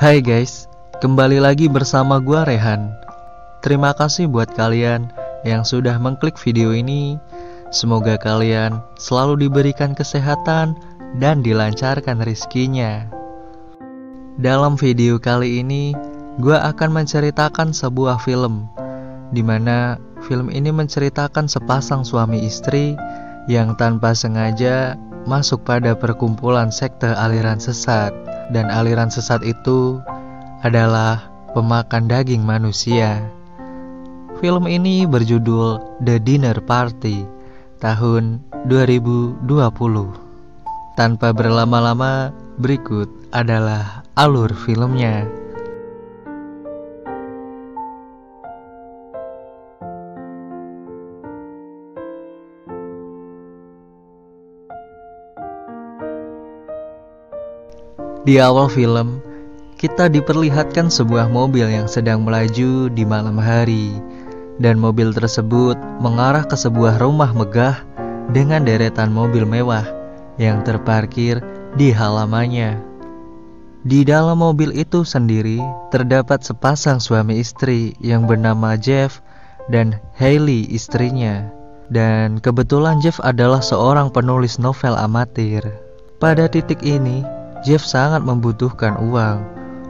Hai guys, kembali lagi bersama gua Rehan. Terima kasih buat kalian yang sudah mengklik video ini. Semoga kalian selalu diberikan kesehatan dan dilancarkan rezekinya. Dalam video kali ini, gua akan menceritakan sebuah film, dimana film ini menceritakan sepasang suami istri yang tanpa sengaja masuk pada perkumpulan sekte aliran sesat. Dan aliran sesat itu adalah pemakan daging manusia. Film ini berjudul The Dinner Party tahun 2020. Tanpa berlama-lama, berikut adalah alur filmnya. Di awal film, kita diperlihatkan sebuah mobil yang sedang melaju di malam hari, dan mobil tersebut mengarah ke sebuah rumah megah dengan deretan mobil mewah yang terparkir di halamannya. Di dalam mobil itu sendiri terdapat sepasang suami istri yang bernama Jeff dan Hailey istrinya. Dan kebetulan Jeff adalah seorang penulis novel amatir. Pada titik ini, Jeff sangat membutuhkan uang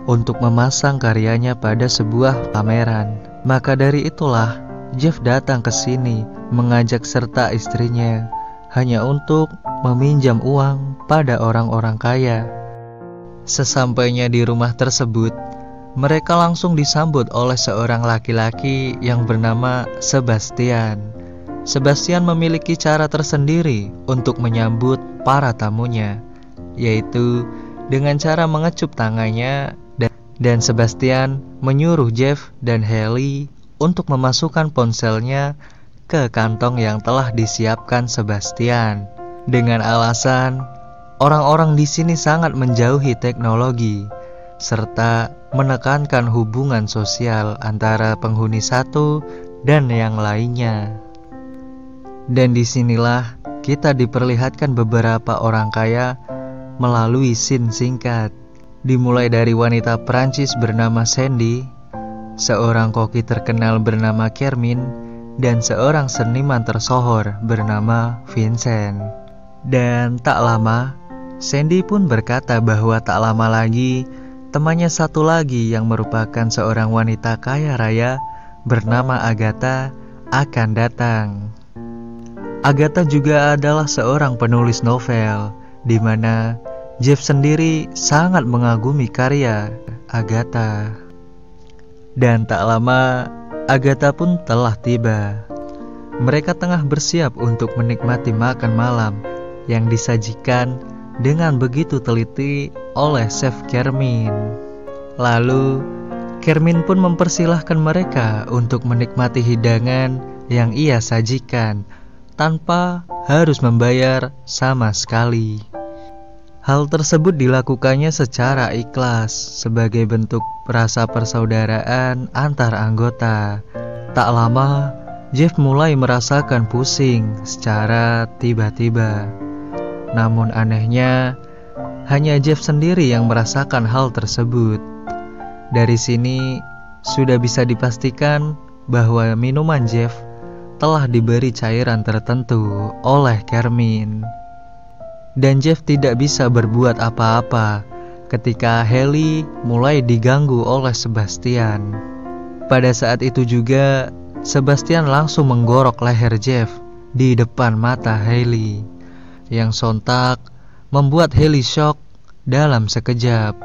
untuk memasang karyanya pada sebuah pameran. Maka dari itulah Jeff datang ke sini mengajak serta istrinya hanya untuk meminjam uang pada orang-orang kaya. Sesampainya di rumah tersebut, mereka langsung disambut oleh seorang laki-laki yang bernama Sebastian. Sebastian memiliki cara tersendiri untuk menyambut para tamunya, yaitu dengan cara mengecup tangannya, dan Sebastian menyuruh Jeff dan Hailey untuk memasukkan ponselnya ke kantong yang telah disiapkan Sebastian, dengan alasan orang-orang di sini sangat menjauhi teknologi serta menekankan hubungan sosial antara penghuni satu dan yang lainnya. Dan disinilah kita diperlihatkan beberapa orang kaya melalui scene singkat, dimulai dari wanita Perancis bernama Sandy, seorang koki terkenal bernama Carmine, dan seorang seniman tersohor bernama Vincent. Dan tak lama, Sandy pun berkata bahwa tak lama lagi temannya satu lagi yang merupakan seorang wanita kaya raya bernama Agatha akan datang. Agatha juga adalah seorang penulis novel, di mana Jeff sendiri sangat mengagumi karya Agatha. Dan tak lama, Agatha pun telah tiba. Mereka tengah bersiap untuk menikmati makan malam yang disajikan dengan begitu teliti oleh chef Carmine. Lalu, Carmine pun mempersilahkan mereka untuk menikmati hidangan yang ia sajikan tanpa harus membayar sama sekali. Hal tersebut dilakukannya secara ikhlas sebagai bentuk rasa persaudaraan antar anggota. Tak lama, Jeff mulai merasakan pusing secara tiba-tiba. Namun anehnya, hanya Jeff sendiri yang merasakan hal tersebut. Dari sini, sudah bisa dipastikan bahwa minuman Jeff telah diberi cairan tertentu oleh Carmine. Dan Jeff tidak bisa berbuat apa-apa ketika Hailey mulai diganggu oleh Sebastian. Pada saat itu juga, Sebastian langsung menggorok leher Jeff di depan mata Hailey, yang sontak membuat Hailey shock dalam sekejap.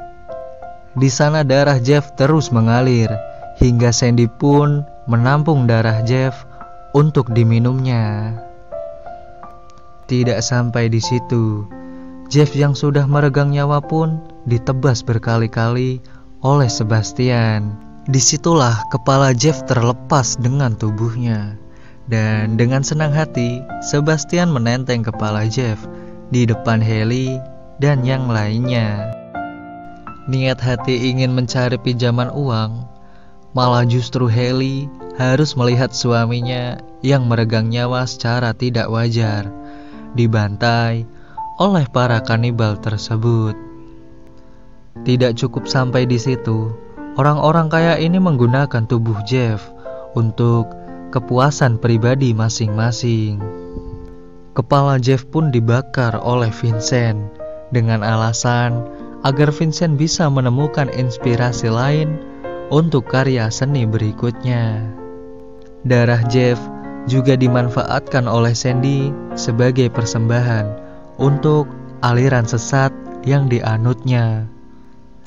Di sana darah Jeff terus mengalir, hingga Sandy pun menampung darah Jeff untuk diminumnya. Tidak sampai di situ, Jeff yang sudah meregang nyawa pun ditebas berkali-kali oleh Sebastian. Disitulah kepala Jeff terlepas dengan tubuhnya, dan dengan senang hati Sebastian menenteng kepala Jeff di depan Hailey dan yang lainnya. Niat hati ingin mencari pinjaman uang, malah justru Hailey harus melihat suaminya yang meregang nyawa secara tidak wajar dibantai oleh para kanibal tersebut. Tidak cukup sampai di situ, orang-orang kaya ini menggunakan tubuh Jeff untuk kepuasan pribadi masing-masing. Kepala Jeff pun dibakar oleh Vincent dengan alasan agar Vincent bisa menemukan inspirasi lain untuk karya seni berikutnya. Darah Jeff juga dimanfaatkan oleh Sandy sebagai persembahan untuk aliran sesat yang dianutnya.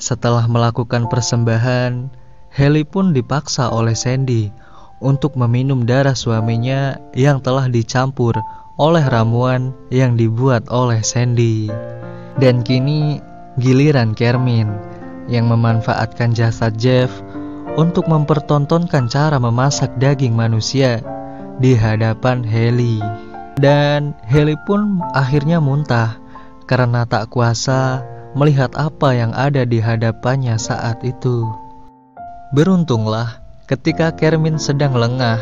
Setelah melakukan persembahan, Haley pun dipaksa oleh Sandy untuk meminum darah suaminya yang telah dicampur oleh ramuan yang dibuat oleh Sandy. Dan kini giliran Carmine yang memanfaatkan jasad Jeff untuk mempertontonkan cara memasak daging manusia di hadapan Haley. Dan Haley pun akhirnya muntah karena tak kuasa melihat apa yang ada di hadapannya saat itu. Beruntunglah ketika Carmine sedang lengah,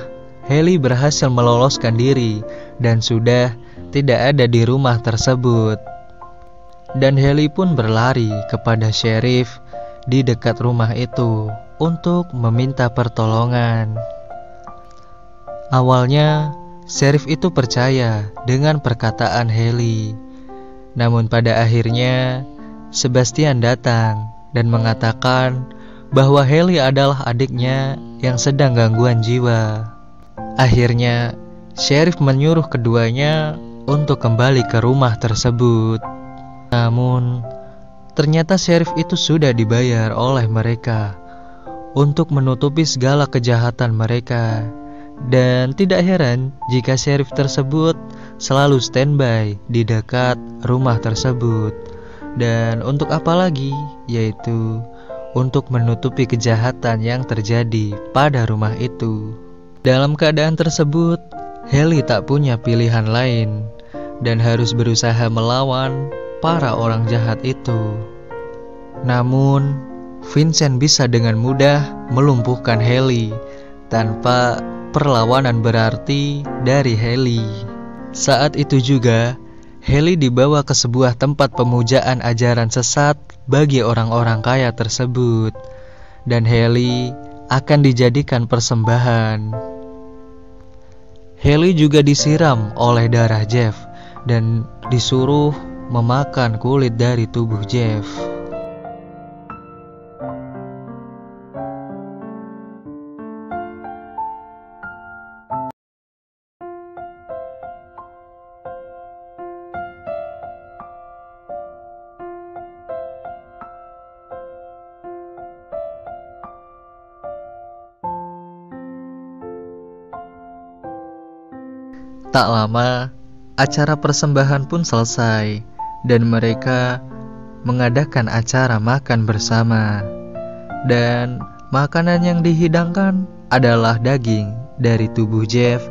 Haley berhasil meloloskan diri dan sudah tidak ada di rumah tersebut. Dan Haley pun berlari kepada sheriff di dekat rumah itu untuk meminta pertolongan. Awalnya, sheriff itu percaya dengan perkataan Haley. Namun pada akhirnya, Sebastian datang dan mengatakan bahwa Haley adalah adiknya yang sedang gangguan jiwa. Akhirnya, sheriff menyuruh keduanya untuk kembali ke rumah tersebut. Namun, ternyata sheriff itu sudah dibayar oleh mereka untuk menutupi segala kejahatan mereka. Dan tidak heran jika sheriff tersebut selalu standby di dekat rumah tersebut. Dan untuk apa lagi? Yaitu untuk menutupi kejahatan yang terjadi pada rumah itu. Dalam keadaan tersebut, Haley tak punya pilihan lain dan harus berusaha melawan para orang jahat itu. Namun, Vincent bisa dengan mudah melumpuhkan Haley tanpa perlawanan berarti dari Haley. Saat itu juga, Haley dibawa ke sebuah tempat pemujaan ajaran sesat bagi orang-orang kaya tersebut, dan Haley akan dijadikan persembahan. Haley juga disiram oleh darah Jeff dan disuruh memakan kulit dari tubuh Jeff. Tak lama, acara persembahan pun selesai dan mereka mengadakan acara makan bersama. Dan makanan yang dihidangkan adalah daging dari tubuh Jeff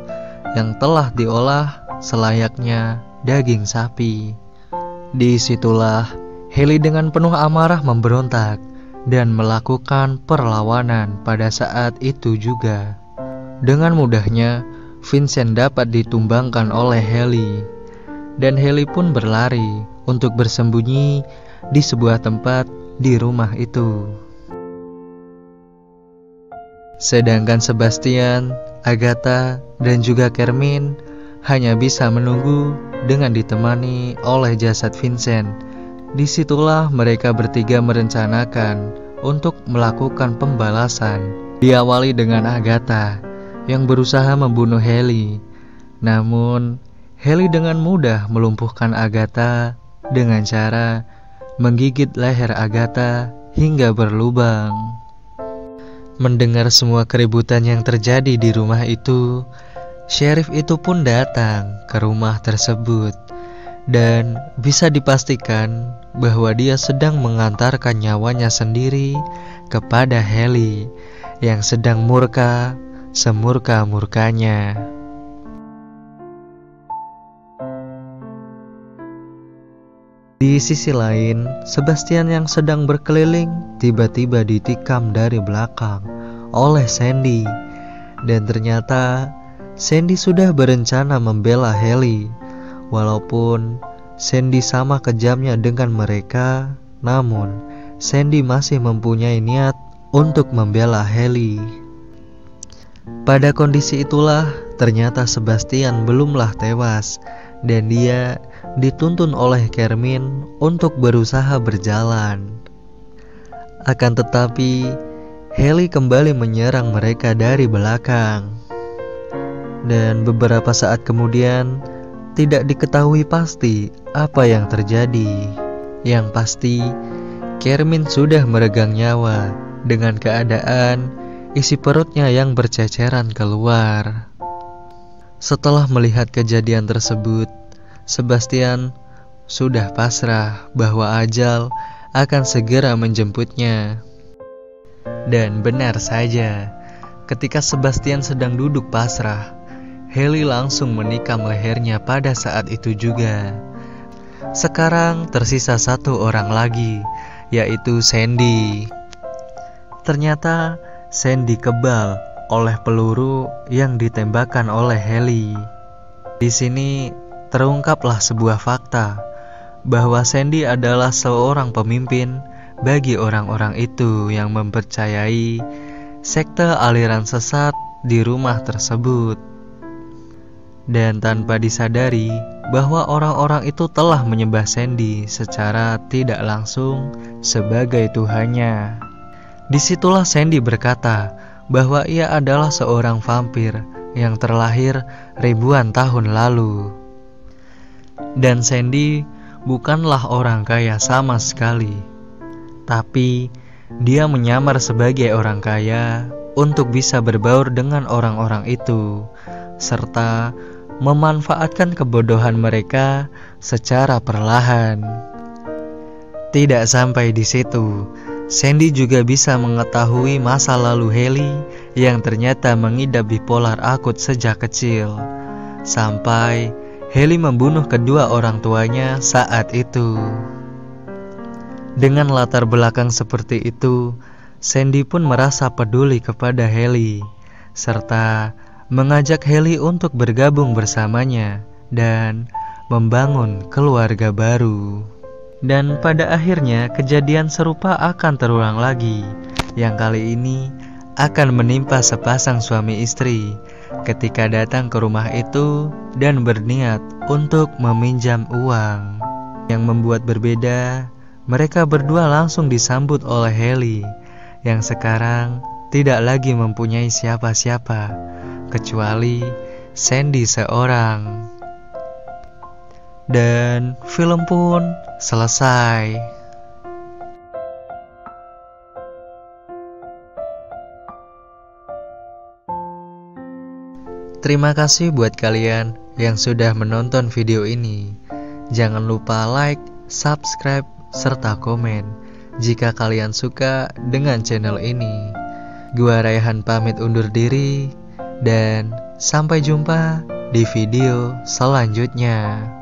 yang telah diolah selayaknya daging sapi. Disitulah Haley dengan penuh amarah memberontak dan melakukan perlawanan pada saat itu juga. Dengan mudahnya, Vincent dapat ditumbangkan oleh Haley, dan Haley pun berlari untuk bersembunyi di sebuah tempat di rumah itu. Sedangkan Sebastian, Agatha, dan juga Carmine hanya bisa menunggu dengan ditemani oleh jasad Vincent. Disitulah mereka bertiga merencanakan untuk melakukan pembalasan. Diawali dengan Agatha yang berusaha membunuh Haley. Namun, Haley dengan mudah melumpuhkan Agatha dengan cara menggigit leher Agatha hingga berlubang. Mendengar semua keributan yang terjadi di rumah itu, sheriff itu pun datang ke rumah tersebut. Dan bisa dipastikan bahwa dia sedang mengantarkan nyawanya sendiri kepada Haley yang sedang murka semurka-murkanya. Di sisi lain, Sebastian yang sedang berkeliling tiba-tiba ditikam dari belakang oleh Sandy. Dan ternyata Sandy sudah berencana membela Haley. Walaupun Sandy sama kejamnya dengan mereka, namun Sandy masih mempunyai niat untuk membela Haley. Pada kondisi itulah ternyata Sebastian belumlah tewas dan dia dituntun oleh Carmine untuk berusaha berjalan. Akan tetapi Haley kembali menyerang mereka dari belakang. Dan beberapa saat kemudian tidak diketahui pasti apa yang terjadi. Yang pasti Carmine sudah meregang nyawa dengan keadaan isi perutnya yang berceceran keluar. Setelah melihat kejadian tersebut, Sebastian sudah pasrah bahwa ajal akan segera menjemputnya. Dan benar saja, ketika Sebastian sedang duduk pasrah, Haley langsung menikam lehernya pada saat itu juga. Sekarang tersisa satu orang lagi, yaitu Sandy. Ternyata Sandy kebal oleh peluru yang ditembakkan oleh Haley. Di sini terungkaplah sebuah fakta bahwa Sandy adalah seorang pemimpin bagi orang-orang itu yang mempercayai sekte aliran sesat di rumah tersebut. Dan tanpa disadari bahwa orang-orang itu telah menyembah Sandy secara tidak langsung sebagai Tuhannya. Disitulah Sandy berkata bahwa ia adalah seorang vampir yang terlahir ribuan tahun lalu. Dan Sandy bukanlah orang kaya sama sekali, tapi dia menyamar sebagai orang kaya untuk bisa berbaur dengan orang-orang itu, serta memanfaatkan kebodohan mereka secara perlahan. Tidak sampai di situ, Sandy juga bisa mengetahui masa lalu Haley yang ternyata mengidap bipolar akut sejak kecil, sampai Haley membunuh kedua orang tuanya saat itu. Dengan latar belakang seperti itu, Sandy pun merasa peduli kepada Haley, serta mengajak Haley untuk bergabung bersamanya dan membangun keluarga baru. Dan pada akhirnya kejadian serupa akan terulang lagi, yang kali ini akan menimpa sepasang suami istri ketika datang ke rumah itu dan berniat untuk meminjam uang. Yang membuat berbeda, mereka berdua langsung disambut oleh Haley yang sekarang tidak lagi mempunyai siapa-siapa kecuali Sandy seorang. Dan film pun selesai. Terima kasih buat kalian yang sudah menonton video ini. Jangan lupa like, subscribe, serta komen jika kalian suka dengan channel ini. Gua Raihan pamit undur diri, dan sampai jumpa di video selanjutnya.